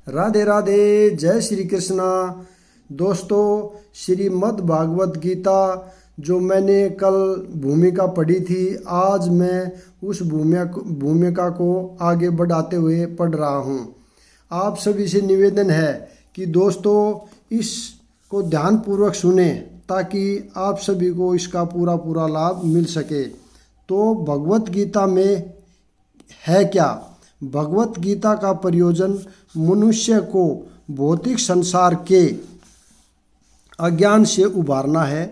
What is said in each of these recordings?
राधे राधे, जय श्री कृष्णा। दोस्तों, श्रीमद् भागवत गीता जो मैंने कल भूमिका पढ़ी थी, आज मैं उस भूमिका को आगे बढ़ाते हुए पढ़ रहा हूँ। आप सभी से निवेदन है कि दोस्तों इसको ध्यानपूर्वक सुने ताकि आप सभी को इसका पूरा लाभ मिल सके। तो भगवत गीता में है क्या? भगवत गीता का प्रयोजन मनुष्य को भौतिक संसार के अज्ञान से उबारना है।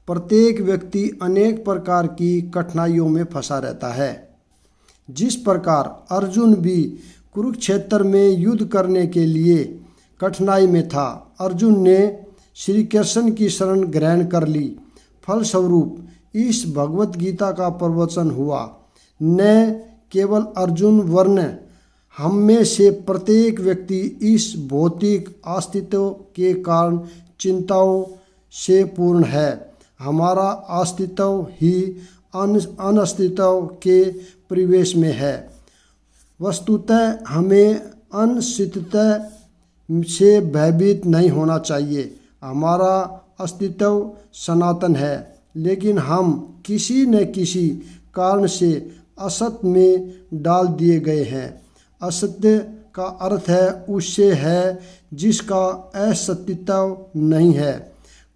प्रत्येक व्यक्ति अनेक प्रकार की कठिनाइयों में फंसा रहता है। जिस प्रकार अर्जुन भी कुरुक्षेत्र में युद्ध करने के लिए कठिनाई में था, अर्जुन ने श्री कृष्ण की शरण ग्रहण कर ली। फलस्वरूप इस भगवत गीता का प्रवचन हुआ। न केवल अर्जुन वर्ण हम में से प्रत्येक व्यक्ति इस भौतिक अस्तित्व के कारण चिंताओं से पूर्ण है। हमारा अस्तित्व ही अनस्तित्व के परिवेश में है। वस्तुतः हमें अनिश्चितता से भयभीत नहीं होना चाहिए। हमारा अस्तित्व सनातन है, लेकिन हम किसी न किसी कारण से असत्य में डाल दिए गए हैं। असत्य का अर्थ है उससे है जिसका अस्तित्व नहीं है।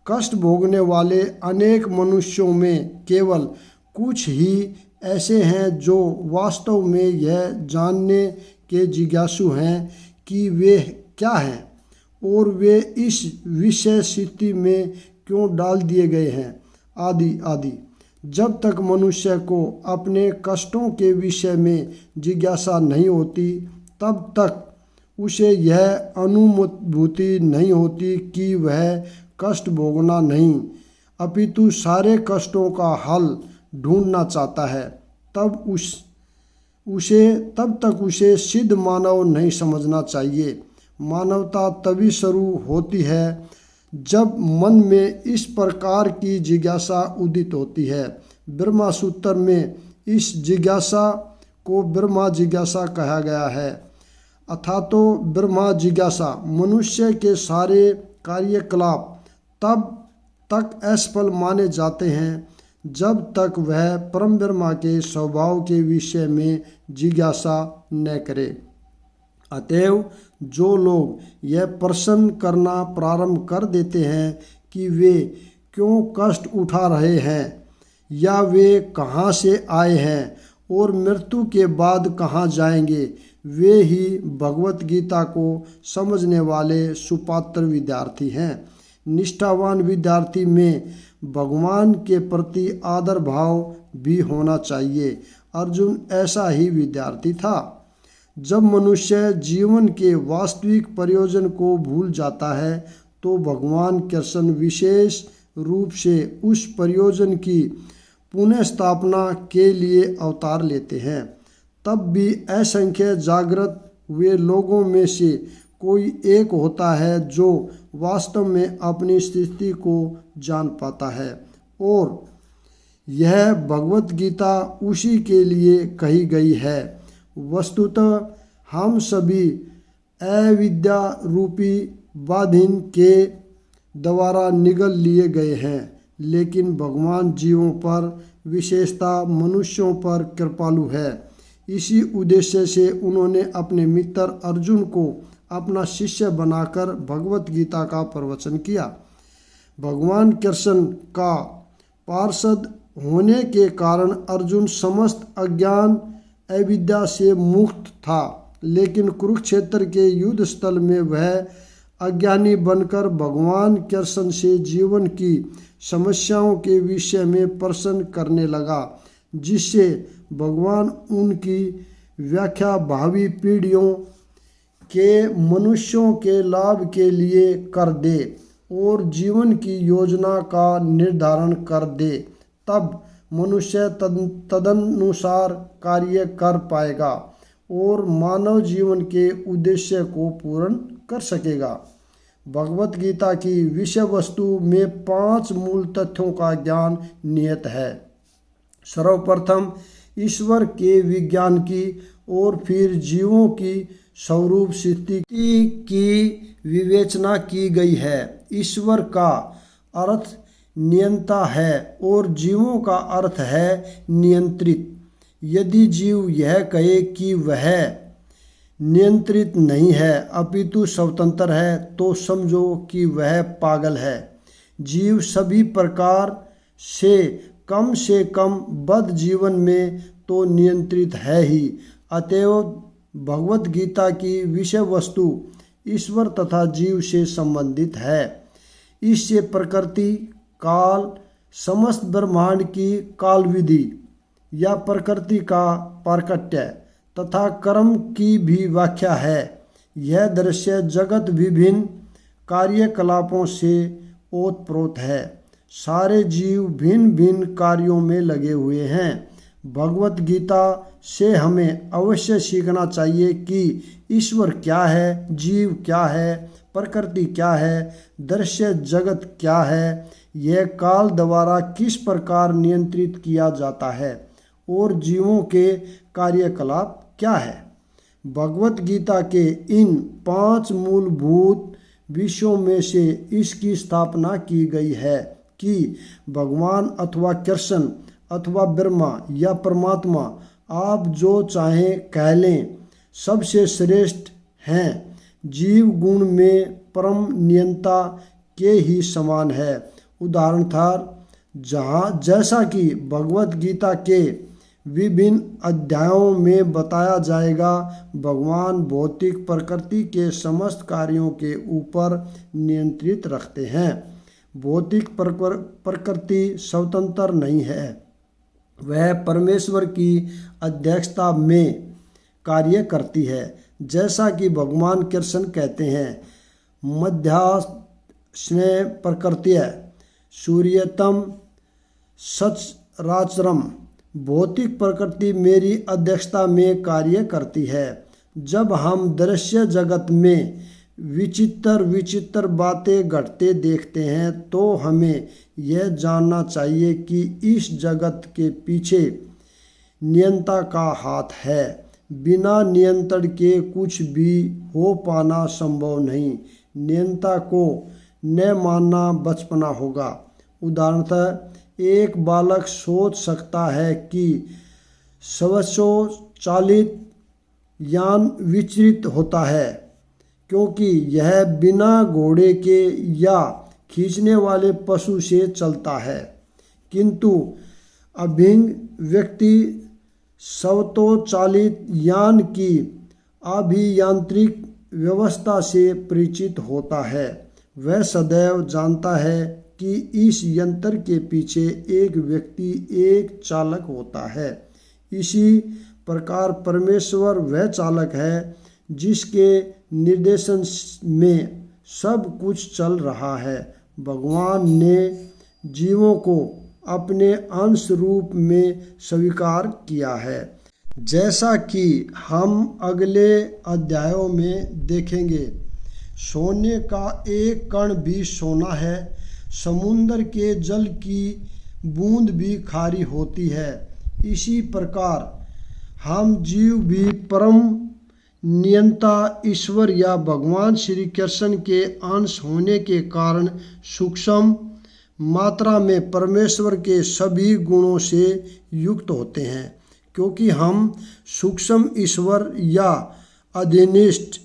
कष्ट भोगने वाले अनेक मनुष्यों में केवल कुछ ही ऐसे हैं जो वास्तव में यह जानने के जिज्ञासु हैं कि वे क्या हैं और वे इस विषय स्थिति में क्यों डाल दिए गए हैं, आदि आदि। जब तक मनुष्य को अपने कष्टों के विषय में जिज्ञासा नहीं होती, तब तक उसे यह अनुभूति नहीं होती कि वह कष्ट भोगना नहीं, अपितु सारे कष्टों का हल ढूंढना चाहता है। तब तक उसे सिद्ध मानव नहीं समझना चाहिए। मानवता तभी शुरू होती है जब मन में इस प्रकार की जिज्ञासा उदित होती है। ब्रह्मा सूत्र में इस जिज्ञासा को ब्रह्मा जिज्ञासा कहा गया है। अथातो ब्रह्मा जिज्ञासा मनुष्य के सारे कार्यकलाप तब तक असफल माने जाते हैं जब तक वह परम ब्रह्मा के स्वभाव के विषय में जिज्ञासा न करे। अतएव जो लोग यह प्रश्न करना प्रारंभ कर देते हैं कि वे क्यों कष्ट उठा रहे हैं या वे कहाँ से आए हैं और मृत्यु के बाद कहाँ जाएंगे, वे ही भगवत गीता को समझने वाले सुपात्र विद्यार्थी हैं। निष्ठावान विद्यार्थी में भगवान के प्रति आदर भाव भी होना चाहिए। अर्जुन ऐसा ही विद्यार्थी था। जब मनुष्य जीवन के वास्तविक प्रयोजन को भूल जाता है तो भगवान कृष्ण विशेष रूप से उस प्रयोजन की पुनः स्थापना के लिए अवतार लेते हैं। तब भी असंख्य जागृत हुए लोगों में से कोई एक होता है जो वास्तव में अपनी स्थिति को जान पाता है, और यह भगवत गीता उसी के लिए कही गई है। वस्तुतः हम सभी अविद्या रूपी बाधिन के द्वारा निगल लिए गए हैं, लेकिन भगवान जीवों पर विशेषता मनुष्यों पर कृपालु है। इसी उद्देश्य से उन्होंने अपने मित्र अर्जुन को अपना शिष्य बनाकर भगवत गीता का प्रवचन किया। भगवान कृष्ण का पार्षद होने के कारण अर्जुन समस्त अज्ञान अविद्या से मुक्त था, लेकिन कुरुक्षेत्र के युद्ध स्थल में वह अज्ञानी बनकर भगवान कृष्ण से जीवन की समस्याओं के विषय में प्रश्न करने लगा, जिससे भगवान उनकी व्याख्या भावी पीढ़ियों के मनुष्यों के लाभ के लिए कर दे और जीवन की योजना का निर्धारण कर दे। तब मनुष्य तदनुसार कार्य कर पाएगा और मानव जीवन के उद्देश्य को पूर्ण कर सकेगा। भगवत गीता की विषय वस्तु में 5 मूल तथ्यों का ज्ञान निहित है। सर्वप्रथम ईश्वर के विज्ञान की और फिर जीवों की स्वरूप स्थिति की विवेचना की गई है। ईश्वर का अर्थ नियंता है और जीवों का अर्थ है नियंत्रित। यदि जीव यह कहे कि वह नियंत्रित नहीं है अपितु स्वतंत्र है तो समझो कि वह पागल है। जीव सभी प्रकार से कम बद्ध जीवन में तो नियंत्रित है ही। अतएव भगवत गीता की विषय वस्तु ईश्वर तथा जीव से संबंधित है। इससे प्रकृति, काल, समस्त ब्रह्मांड की काल विधि या प्रकृति का पारकट्य तथा कर्म की भी व्याख्या है। यह दृश्य जगत विभिन्न कार्यकलापों से ओतप्रोत है। सारे जीव भिन्न भिन्न कार्यों में लगे हुए हैं। भगवत गीता से हमें अवश्य सीखना चाहिए कि ईश्वर क्या है, जीव क्या है, प्रकृति क्या है, दृश्य जगत क्या है, यह काल द्वारा किस प्रकार नियंत्रित किया जाता है और जीवों के कार्यकलाप क्या है। भगवत गीता के इन 5 मूलभूत विषयों में से इसकी स्थापना की गई है कि भगवान अथवा कृष्ण अथवा ब्रह्मा या परमात्मा, आप जो चाहें कह लें, सबसे श्रेष्ठ हैं। जीव गुण में परम नियंता के ही समान है। उदाहरणार्थ जैसा कि भगवत गीता के विभिन्न अध्यायों में बताया जाएगा, भगवान भौतिक प्रकृति के समस्त कार्यों के ऊपर नियंत्रित रखते हैं। भौतिक प्रकृति स्वतंत्र नहीं है, वह परमेश्वर की अध्यक्षता में कार्य करती है। जैसा कि भगवान कृष्ण कहते हैं, मध्याह्ने प्रकृत्य सूर्यतम सचराचरम, भौतिक प्रकृति मेरी अध्यक्षता में कार्य करती है। जब हम दृश्य जगत में विचित्र बातें घटते देखते हैं तो हमें यह जानना चाहिए कि इस जगत के पीछे नियंता का हाथ है। बिना नियंत्रण के कुछ भी हो पाना संभव नहीं। नियंता को न मानना बचपना होगा। उदाहरणतः एक बालक सोच सकता है कि स्वचालित यान विचलित होता है क्योंकि यह बिना घोड़े के या खींचने वाले पशु से चलता है, किंतु अभिज्ञ व्यक्ति स्वतोचालित यान की अभियांत्रिक व्यवस्था से परिचित होता है। वह सदैव जानता है कि इस यंत्र के पीछे एक व्यक्ति, एक चालक होता है। इसी प्रकार परमेश्वर वह चालक है जिसके निर्देशन में सब कुछ चल रहा है। भगवान ने जीवों को अपने अंश रूप में स्वीकार किया है। जैसा कि हम अगले अध्यायों में देखेंगे, सोने का एक कण भी सोना है, समुद्र के जल की बूंद भी खारी होती है। इसी प्रकार हम जीव भी परम नियंता ईश्वर या भगवान श्री कृष्ण के अंश होने के कारण सूक्ष्म मात्रा में परमेश्वर के सभी गुणों से युक्त होते हैं। क्योंकि हम सूक्ष्म ईश्वर या अधीनस्थ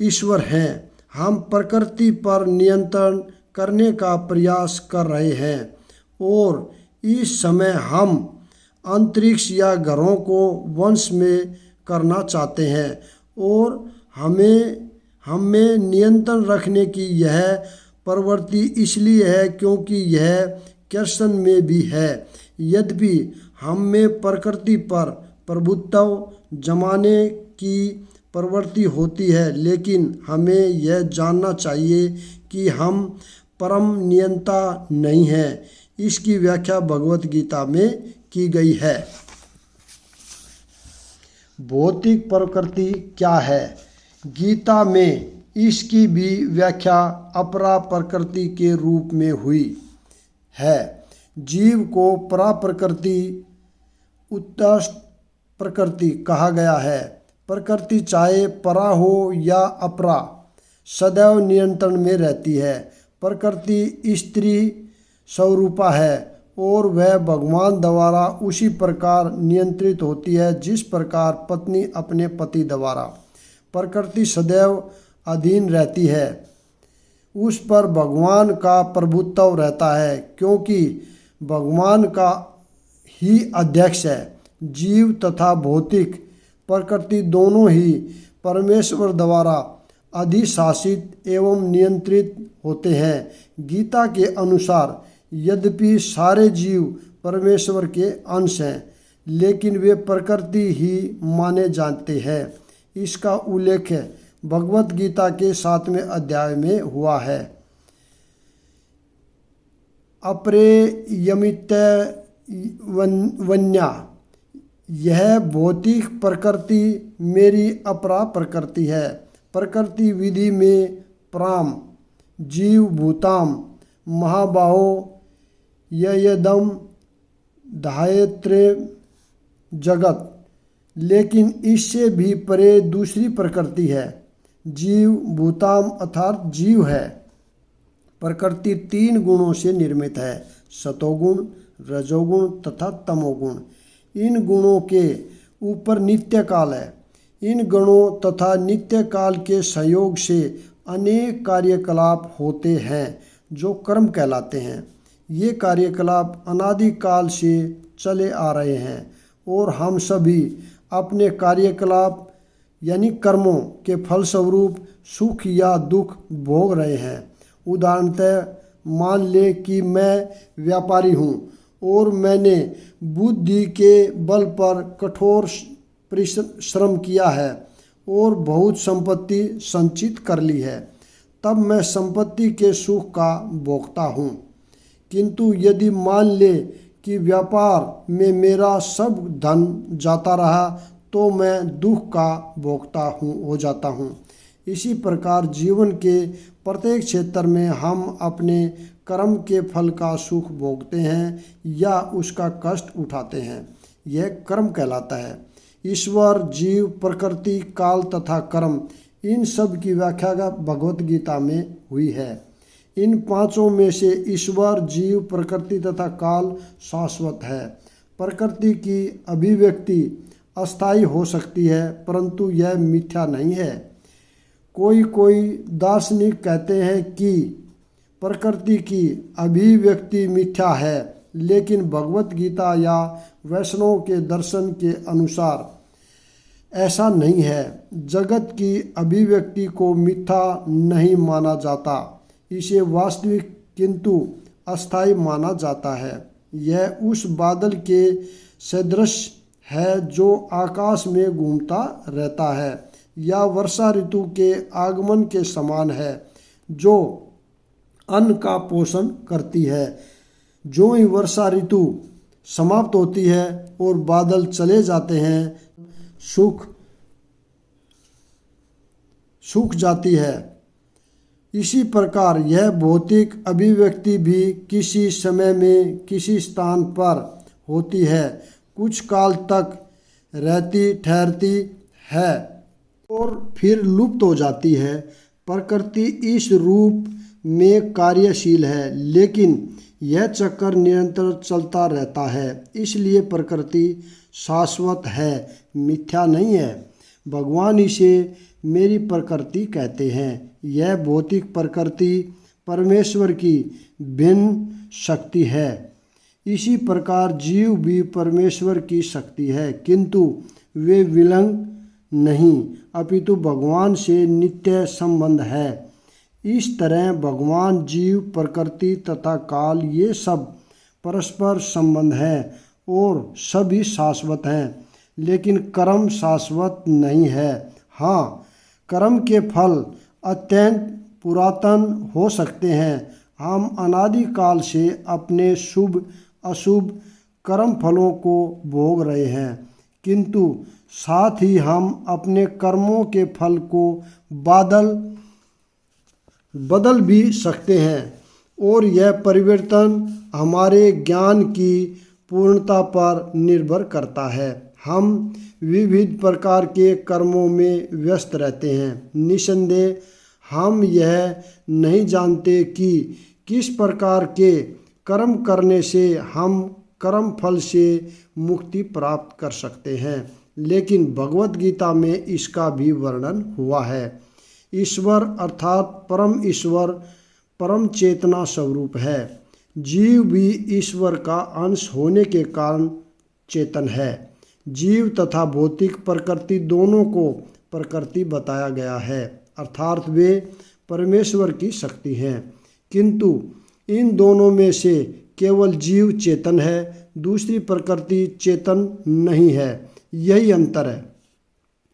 ईश्वर हैं, हम प्रकृति पर नियंत्रण करने का प्रयास कर रहे हैं और इस समय हम अंतरिक्ष या ग्रहों को वश में करना चाहते हैं और हमें नियंत्रण रखने की यह प्रवृत्ति इसलिए है क्योंकि यह कृष्ण में भी है। यद्यपि हम में प्रकृति पर प्रभुत्व जमाने की प्रवृत्ति होती है, लेकिन हमें यह जानना चाहिए कि हम परम नियंता नहीं हैं। इसकी व्याख्या भगवत गीता में की गई है। भौतिक प्रकृति क्या है? गीता में इसकी भी व्याख्या अपरा प्रकृति के रूप में हुई है। जीव को परा प्रकृति, उत्तष्ट प्रकृति कहा गया है। प्रकृति चाहे परा हो या अपरा सदैव नियंत्रण में रहती है। प्रकृति स्त्री स्वरूपा है और वह भगवान द्वारा उसी प्रकार नियंत्रित होती है जिस प्रकार पत्नी अपने पति द्वारा। प्रकृति सदैव अधीन रहती है, उस पर भगवान का प्रभुत्व रहता है क्योंकि भगवान का ही अध्यक्ष है। जीव तथा भौतिक प्रकृति दोनों ही परमेश्वर द्वारा अधिशासित एवं नियंत्रित होते हैं। गीता के अनुसार यद्यपि सारे जीव परमेश्वर के अंश हैं, लेकिन वे प्रकृति ही माने जाते हैं। इसका उल्लेख भगवत गीता के 7वें अध्याय में हुआ है। अप्रेयमित वन्या, यह भौतिक प्रकृति मेरी अपरा प्रकृति है। प्रकृति विधि में प्राम जीव भूताम महाबाहो ययदम धायत्रे जगत, लेकिन इससे भी परे दूसरी प्रकृति है। जीव भूताम अर्थात जीव है। प्रकृति 3 गुणों से निर्मित है, सतोगुण, रजोगुण तथा तमोगुण। इन गुणों के ऊपर नित्य काल है। इन गुणों तथा नित्य काल के सहयोग से अनेक कार्यकलाप होते हैं जो कर्म कहलाते हैं। ये कार्यकलाप अनादिकाल से चले आ रहे हैं और हम सभी अपने कार्यकलाप यानी कर्मों के फलस्वरूप सुख या दुख भोग रहे हैं। उदाहरणतः मान ले कि मैं व्यापारी हूँ और मैंने बुद्धि के बल पर कठोर परिश्रम किया है और बहुत संपत्ति संचित कर ली है, तब मैं संपत्ति के सुख का भोगता हूँ। किंतु यदि मान ले कि व्यापार में मेरा सब धन जाता रहा तो मैं दुख का भोगता हो जाता हूँ। इसी प्रकार जीवन के प्रत्येक क्षेत्र में हम अपने कर्म के फल का सुख भोगते हैं या उसका कष्ट उठाते हैं। यह कर्म कहलाता है। ईश्वर, जीव, प्रकृति, काल तथा कर्म, इन सब की व्याख्या भगवत गीता में हुई है। इन पांचों में से ईश्वर, जीव, प्रकृति तथा काल शाश्वत है। प्रकृति की अभिव्यक्ति अस्थायी हो सकती है, परंतु यह मिथ्या नहीं है। कोई दार्शनिक कहते हैं कि प्रकृति की अभिव्यक्ति मिथ्या है, लेकिन भगवत गीता या वैष्णव के दर्शन के अनुसार ऐसा नहीं है। जगत की अभिव्यक्ति को मिथ्या नहीं माना जाता, इसे वास्तविक किंतु अस्थायी माना जाता है। यह उस बादल के सदृश है जो आकाश में घूमता रहता है, या वर्षा ऋतु के आगमन के समान है जो अन्न का पोषण करती है। जो ही वर्षा ऋतु समाप्त होती है और बादल चले जाते हैं, सूख जाती है। इसी प्रकार यह भौतिक अभिव्यक्ति भी किसी समय में किसी स्थान पर होती है, कुछ काल तक रहती ठहरती है और फिर लुप्त हो जाती है। प्रकृति इस रूप में कार्यशील है, लेकिन यह चक्कर निरंतर चलता रहता है, इसलिए प्रकृति शाश्वत है, मिथ्या नहीं है। भगवान इसे मेरी प्रकृति कहते हैं। यह भौतिक प्रकृति परमेश्वर की भिन्न शक्ति है। इसी प्रकार जीव भी परमेश्वर की शक्ति है, किंतु वे विलंग नहीं, अपितु भगवान से नित्य संबंध है। इस तरह भगवान, जीव, प्रकृति तथा काल ये सब परस्पर संबंध है और सभी शाश्वत हैं, लेकिन कर्म शाश्वत नहीं है। हाँ, कर्म के फल अत्यंत पुरातन हो सकते हैं। हम अनादिकाल से अपने शुभ अशुभ कर्म फलों को भोग रहे हैं, किंतु साथ ही हम अपने कर्मों के फल को बदल भी सकते हैं और यह परिवर्तन हमारे ज्ञान की पूर्णता पर निर्भर करता है। हम विविध प्रकार के कर्मों में व्यस्त रहते हैं। निसंदेह हम यह नहीं जानते कि किस प्रकार के कर्म करने से हम कर्म फल से मुक्ति प्राप्त कर सकते हैं, लेकिन भगवत गीता में इसका भी वर्णन हुआ है। ईश्वर अर्थात परम ईश्वर परम चेतना स्वरूप है। जीव भी ईश्वर का अंश होने के कारण चेतन है। जीव तथा भौतिक प्रकृति दोनों को प्रकृति बताया गया है, अर्थात वे परमेश्वर की शक्ति हैं, किंतु इन दोनों में से केवल जीव चेतन है, दूसरी प्रकृति चेतन नहीं है। यही अंतर है।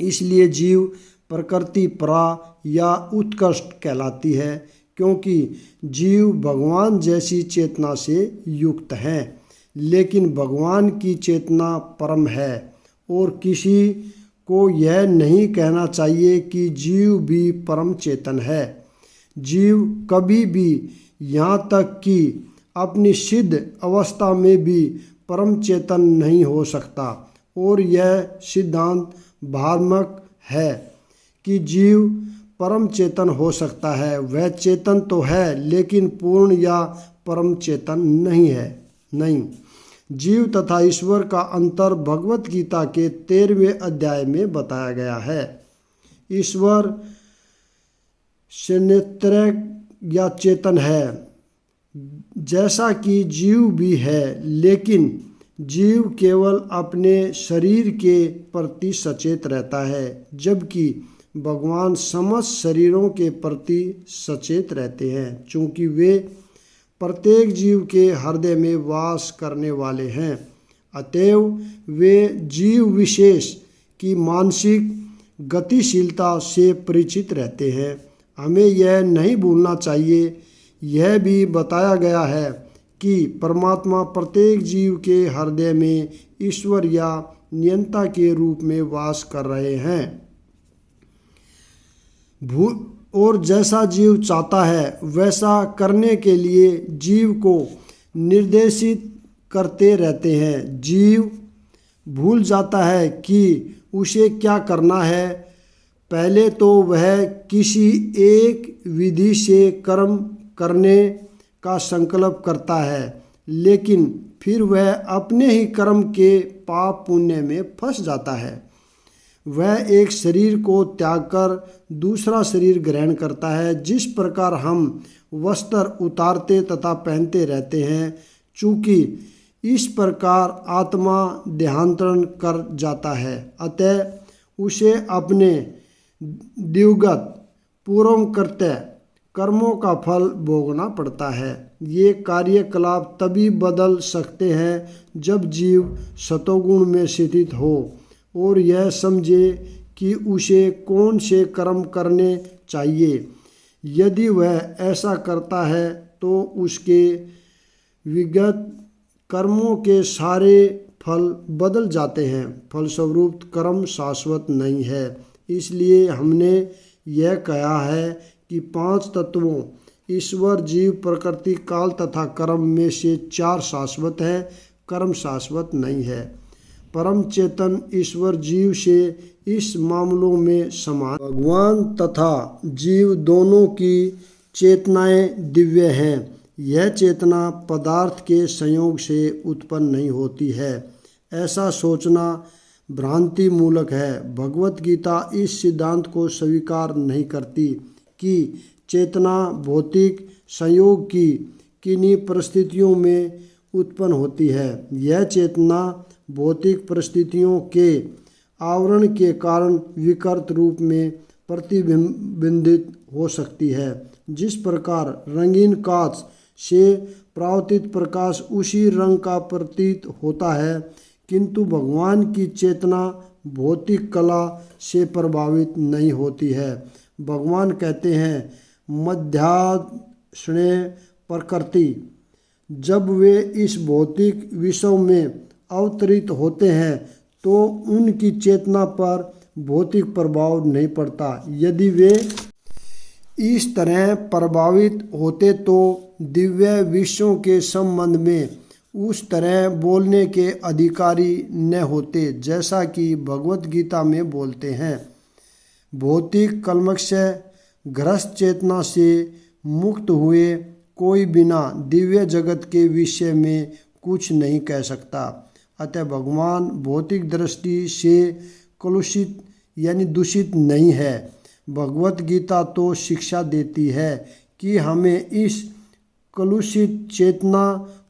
इसलिए जीव प्रकृति परा या उत्कृष्ट कहलाती है, क्योंकि जीव भगवान जैसी चेतना से युक्त हैं, लेकिन भगवान की चेतना परम है और किसी को यह नहीं कहना चाहिए कि जीव भी परम चेतन है। जीव कभी भी, यहाँ तक कि अपनी सिद्ध अवस्था में भी परम चेतन नहीं हो सकता, और यह सिद्धांत भ्रामक है कि जीव परम चेतन हो सकता है। वह चेतन तो है, लेकिन पूर्ण या परम चेतन नहीं है। नहीं, जीव तथा ईश्वर का अंतर भगवत गीता के 13वें अध्याय में बताया गया है। ईश्वर स्नेत्रय या चेतन है, जैसा कि जीव भी है, लेकिन जीव केवल अपने शरीर के प्रति सचेत रहता है, जबकि भगवान समस्त शरीरों के प्रति सचेत रहते हैं, चूँकि वे प्रत्येक जीव के हृदय में वास करने वाले हैं। अतएव वे जीव विशेष की मानसिक गतिशीलता से परिचित रहते हैं। हमें यह नहीं भूलना चाहिए, यह भी बताया गया है कि परमात्मा प्रत्येक जीव के हृदय में ईश्वर या नियंता के रूप में वास कर रहे हैं। और जैसा जीव चाहता है वैसा करने के लिए जीव को निर्देशित करते रहते हैं। जीव भूल जाता है कि उसे क्या करना है। पहले तो वह किसी एक विधि से कर्म करने का संकल्प करता है, लेकिन फिर वह अपने ही कर्म के पाप पुण्य में फंस जाता है। वह एक शरीर को त्याग कर दूसरा शरीर ग्रहण करता है। जिस प्रकार हम वस्त्र उतारते तथा पहनते रहते हैं, चूँकि इस प्रकार आत्मा देहांतरण कर जाता है, अतः उसे अपने दिवगत पूर्वकृत्य कर्मों का फल भोगना पड़ता है। ये कार्यकलाप तभी बदल सकते हैं जब जीव सतोगुण में स्थित हो और यह समझे कि उसे कौन से कर्म करने चाहिए। यदि वह ऐसा करता है तो उसके विगत कर्मों के सारे फल बदल जाते हैं। फलस्वरूप कर्म शाश्वत नहीं है। इसलिए हमने यह कहा है कि 5 तत्वों ईश्वर, जीव, प्रकृति, काल तथा कर्म में से 4 शाश्वत है, कर्म शाश्वत नहीं है। परम चेतन ईश्वर जीव से इस मामलों में समान। भगवान तथा जीव दोनों की चेतनाएं दिव्य हैं। यह चेतना पदार्थ के संयोग से उत्पन्न नहीं होती है, ऐसा सोचना भ्रांति मूलक है। भगवत गीता इस सिद्धांत को स्वीकार नहीं करती कि चेतना भौतिक संयोग की किन्हीं परिस्थितियों में उत्पन्न होती है। यह चेतना भौतिक परिस्थितियों के आवरण के कारण विकृत रूप में प्रतिबिंबित हो सकती है। जिस प्रकार रंगीन कांच से परावर्तित प्रकाश उसी रंग का प्रतीत होता है, किंतु भगवान की चेतना भौतिक कला से प्रभावित नहीं होती है। भगवान कहते हैं, मध्याश्रय प्रकृति। जब वे इस भौतिक विश्व में अवतरित होते हैं तो उनकी चेतना पर भौतिक प्रभाव नहीं पड़ता। यदि वे इस तरह प्रभावित होते तो दिव्य विश्वों के संबंध में उस तरह बोलने के अधिकारी न होते जैसा कि भगवत गीता में बोलते हैं। भौतिक कलमश से ग्रस्त चेतना से मुक्त हुए कोई बिना दिव्य जगत के विषय में कुछ नहीं कह सकता। अतः भगवान भौतिक दृष्टि से कलुषित यानी दूषित नहीं है। भगवत गीता तो शिक्षा देती है कि हमें इस कलुषित चेतना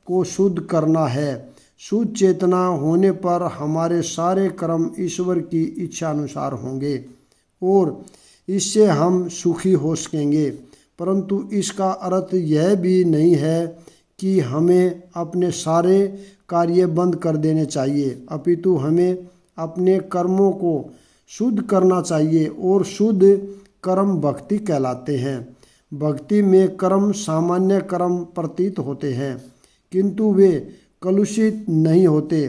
को शुद्ध करना है। शुद्ध चेतना होने पर हमारे सारे कर्म ईश्वर की इच्छा अनुसार होंगे और इससे हम सुखी हो सकेंगे। परंतु इसका अर्थ यह भी नहीं है कि हमें अपने सारे कार्य बंद कर देने चाहिए, अपितु हमें अपने कर्मों को शुद्ध करना चाहिए और शुद्ध कर्म भक्ति कहलाते हैं। भक्ति में कर्म सामान्य कर्म प्रतीत होते हैं किंतु वे कलुषित नहीं होते।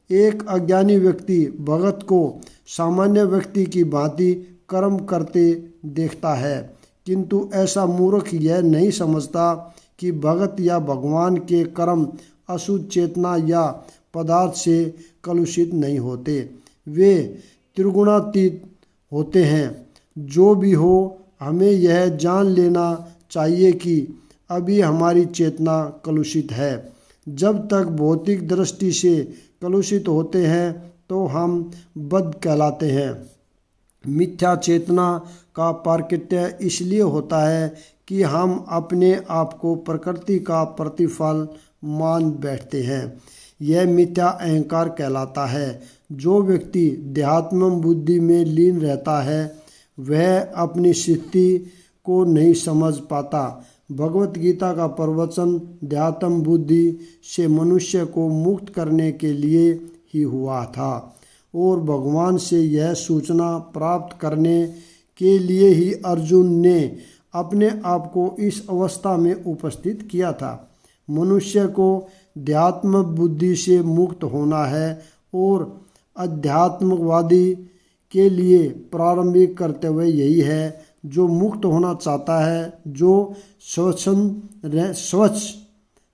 एक अज्ञानी व्यक्ति भगत को सामान्य व्यक्ति की भांति कर्म करते देखता है, किंतु ऐसा मूर्ख यह नहीं समझता कि भगत या भगवान के कर्म अशुद्ध चेतना या पदार्थ से कलुषित नहीं होते, वे त्रिगुणातीत होते हैं। जो भी हो, हमें यह जान लेना चाहिए कि अभी हमारी चेतना कलुषित है। जब तक भौतिक दृष्टि से कलुषित होते हैं तो हम बद्ध कहलाते हैं। मिथ्या चेतना का प्राकट्य इसलिए होता है कि हम अपने आप को प्रकृति का प्रतिफल मान बैठते हैं। यह मिथ्या अहंकार कहलाता है। जो व्यक्ति देहात्म बुद्धि में लीन रहता है वह अपनी स्थिति को नहीं समझ पाता। भगवत गीता का प्रवचन देहात्म बुद्धि से मनुष्य को मुक्त करने के लिए ही हुआ था और भगवान से यह सूचना प्राप्त करने के लिए ही अर्जुन ने अपने आप को इस अवस्था में उपस्थित किया था। मनुष्य को देहात्म बुद्धि से मुक्त होना है और अध्यात्मवादी के लिए प्रारंभिक कर्तव्य यही है। जो मुक्त होना चाहता है, जो स्वच्छ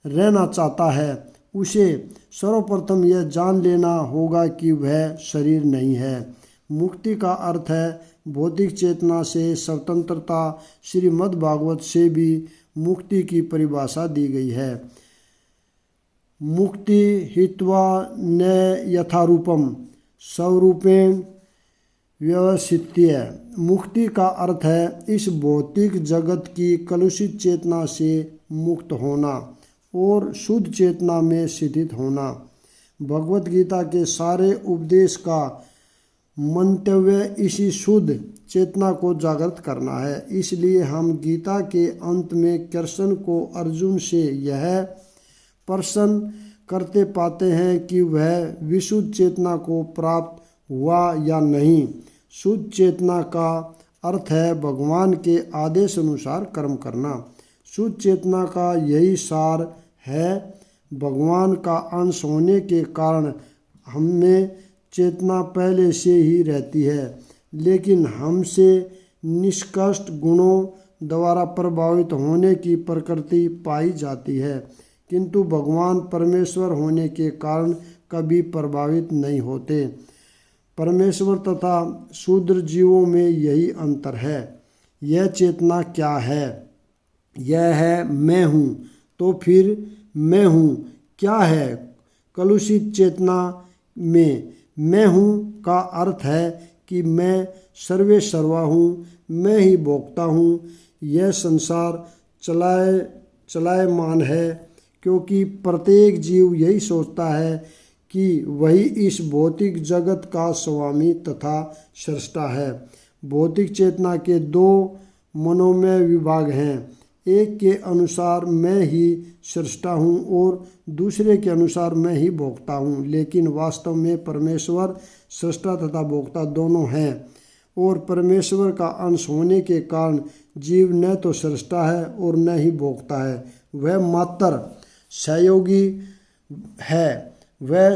रहना चाहता है, उसे सर्वप्रथम यह जान लेना होगा कि वह शरीर नहीं है। मुक्ति का अर्थ है भौतिक चेतना से स्वतंत्रता। श्रीमद् भागवत से भी मुक्ति की परिभाषा दी गई है। मुक्ति हित्वा न यथारूपम स्वरूपेण व्यवसित्य। मुक्ति का अर्थ है इस भौतिक जगत की कलुषित चेतना से मुक्त होना और शुद्ध चेतना में स्थित होना। भगवत गीता के सारे उपदेश का मंतव्य इसी शुद्ध चेतना को जागृत करना है। इसलिए हम गीता के अंत में कृष्ण को अर्जुन से यह प्रश्न करते पाते हैं कि वह विशुद्ध चेतना को प्राप्त हुआ या नहीं। शुद्ध चेतना का अर्थ है भगवान के आदेश अनुसार कर्म करना। शुद्ध चेतना का यही सार है। भगवान का अंश होने के कारण हमें चेतना पहले से ही रहती है, लेकिन हमसे निष्कृष्ट गुणों द्वारा प्रभावित होने की प्रकृति पाई जाती है, किंतु भगवान परमेश्वर होने के कारण कभी प्रभावित नहीं होते। परमेश्वर तथा शूद्र जीवों में यही अंतर है। यह चेतना क्या है? यह है मैं हूँ। तो फिर मैं हूँ क्या है? कलुषित चेतना में मैं हूँ का अर्थ है कि मैं सर्वे सर्वा हूँ, मैं ही भोगता हूँ। यह संसार चलायमान है क्योंकि प्रत्येक जीव यही सोचता है कि वही इस भौतिक जगत का स्वामी तथा सृष्टा है। भौतिक चेतना के दो मनोमय विभाग हैं। एक के अनुसार मैं ही सृष्टा हूँ और दूसरे के अनुसार मैं ही भोगता हूँ, लेकिन वास्तव में परमेश्वर सृष्टा तथा भोक्ता दोनों हैं और परमेश्वर का अंश होने के कारण जीव न तो सृष्टा है और न ही भोगता है। वह मात्र सहयोगी है। वह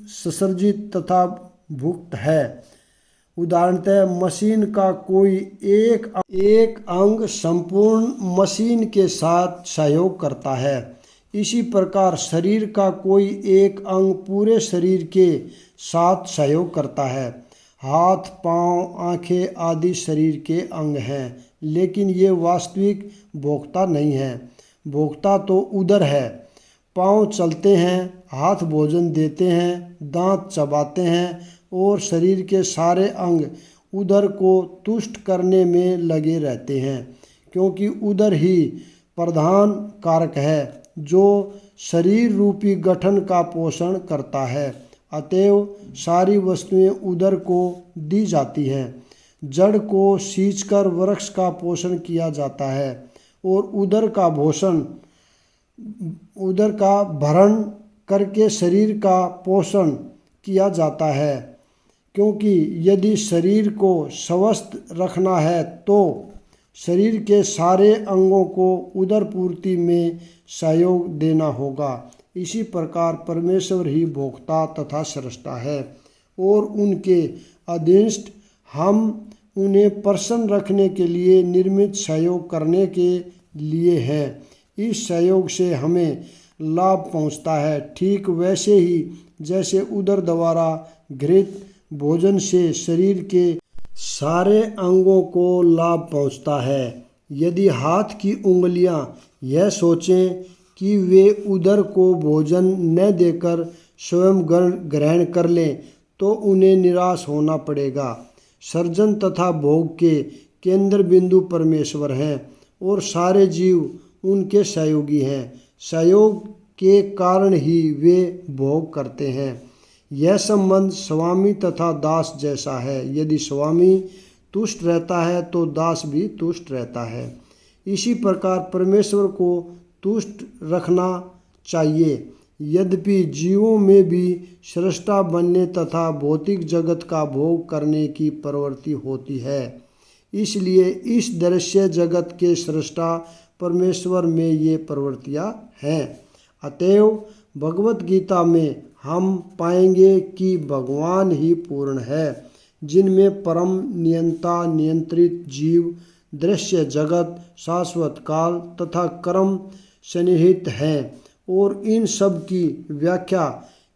ससर्जित तथा भुक्त है। उदाहरणतः मशीन का कोई एक अंग संपूर्ण मशीन के साथ सहयोग करता है, इसी प्रकार शरीर का कोई एक अंग पूरे शरीर के साथ सहयोग करता है। हाथ, पाँव, आँखें आदि शरीर के अंग हैं, लेकिन ये वास्तविक भोक्ता नहीं है। भोक्ता तो उदर है। पाँव चलते हैं, हाथ भोजन देते हैं, दांत चबाते हैं और शरीर के सारे अंग उदर को तुष्ट करने में लगे रहते हैं, क्योंकि उदर ही प्रधान कारक है जो शरीर रूपी गठन का पोषण करता है। अतएव सारी वस्तुएं उदर को दी जाती हैं। जड़ को सींचकर वृक्ष का पोषण किया जाता है और उदर का भरण करके शरीर का पोषण किया जाता है, क्योंकि यदि शरीर को स्वस्थ रखना है तो शरीर के सारे अंगों को उदर पूर्ति में सहयोग देना होगा। इसी प्रकार परमेश्वर ही भोक्ता तथा स्रष्टा है और उनके अधीनस्थ हम उन्हें प्रसन्न रखने के लिए निर्मित सहयोग करने के लिए हैं। इस सहयोग से हमें लाभ पहुंचता है, ठीक वैसे ही जैसे उदर द्वारा घृत भोजन से शरीर के सारे अंगों को लाभ पहुंचता है। यदि हाथ की उंगलियां यह सोचें कि वे उदर को भोजन न देकर स्वयं ग्रहण कर लें तो उन्हें निराश होना पड़ेगा। सर्जन तथा भोग के केंद्र बिंदु परमेश्वर हैं और सारे जीव उनके सहयोगी हैं। सहयोग के कारण ही वे भोग करते हैं। यह संबंध स्वामी तथा दास जैसा है। यदि स्वामी तुष्ट रहता है तो दास भी तुष्ट रहता है। इसी प्रकार परमेश्वर को तुष्ट रखना चाहिए। यद्यपि जीवों में भी स्रष्टा बनने तथा भौतिक जगत का भोग करने की प्रवृत्ति होती है, इसलिए इस दृश्य जगत के स्रष्टा परमेश्वर में ये प्रवृत्तियाँ हैं। अतएव भगवत गीता में हम पाएंगे कि भगवान ही पूर्ण है, जिनमें परम नियंता नियंत्रित जीव, दृश्य जगत, शाश्वत काल तथा कर्म सन्निहित हैं और इन सब की व्याख्या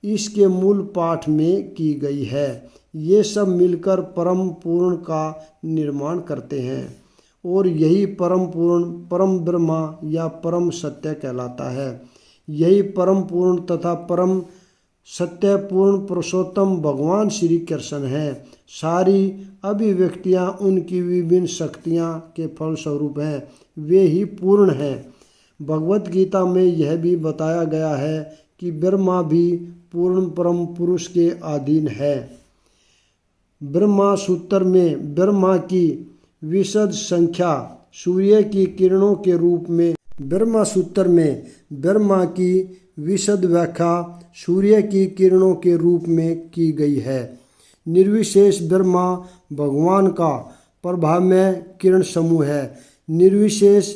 इसके मूल पाठ में की गई है। ये सब मिलकर परम पूर्ण का निर्माण करते हैं और यही परम पूर्ण, परम ब्रह्मा या परम सत्य कहलाता है। यही परम पूर्ण तथा परम सत्य पूर्ण पुरुषोत्तम भगवान श्री कृष्ण हैं। सारी अभिव्यक्तियाँ उनकी विभिन्न शक्तियाँ के फलस्वरूप हैं। वे ही पूर्ण हैं। भगवत गीता में यह भी बताया गया है कि ब्रह्मा भी पूर्ण परम पुरुष के अधीन है। ब्रह्मा सूत्र में ब्रह्मा की विशद संख्या सूर्य की किरणों के रूप में ब्रह्मा सूत्र में ब्रह्मा की विशद व्याख्या सूर्य की किरणों के रूप में की गई है। निर्विशेष ब्रह्मा भगवान का प्रभावमय किरण समूह है। निर्विशेष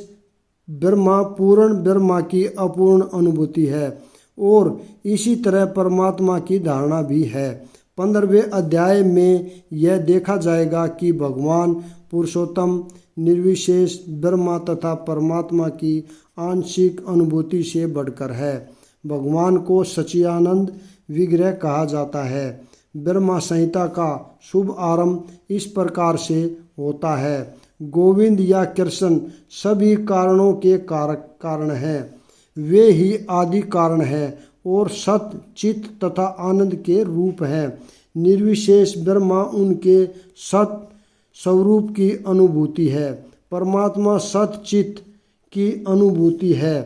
ब्रह्मा पूर्ण ब्रह्मा की अपूर्ण अनुभूति है और इसी तरह परमात्मा की धारणा भी है। 15वें अध्याय में यह देखा जाएगा कि भगवान पुरुषोत्तम निर्विशेष ब्रह्मा तथा परमात्मा की आंशिक अनुभूति से बढ़कर है। भगवान को सच्चिदानंद विग्रह कहा जाता है। ब्रह्मा संहिता का शुभ आरंभ इस प्रकार से होता है। गोविंद या कृष्ण सभी कारणों के कारण हैं। वे ही आदि कारण हैं और सत, चित तथा आनंद के रूप हैं। निर्विशेष ब्रह्मा उनके सत स्वरूप की अनुभूति है। परमात्मा सत चित की अनुभूति है,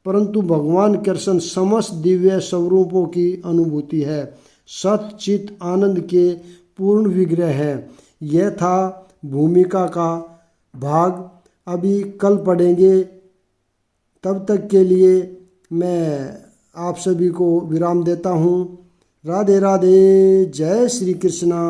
परंतु भगवान कृष्ण समस्त दिव्य स्वरूपों की अनुभूति है। सत चित आनंद के पूर्ण विग्रह हैं। यह था भूमिका का भाग। अभी कल पढ़ेंगे। तब तक के लिए मैं आप सभी को विराम देता हूँ। राधे राधे। जय श्री कृष्णा।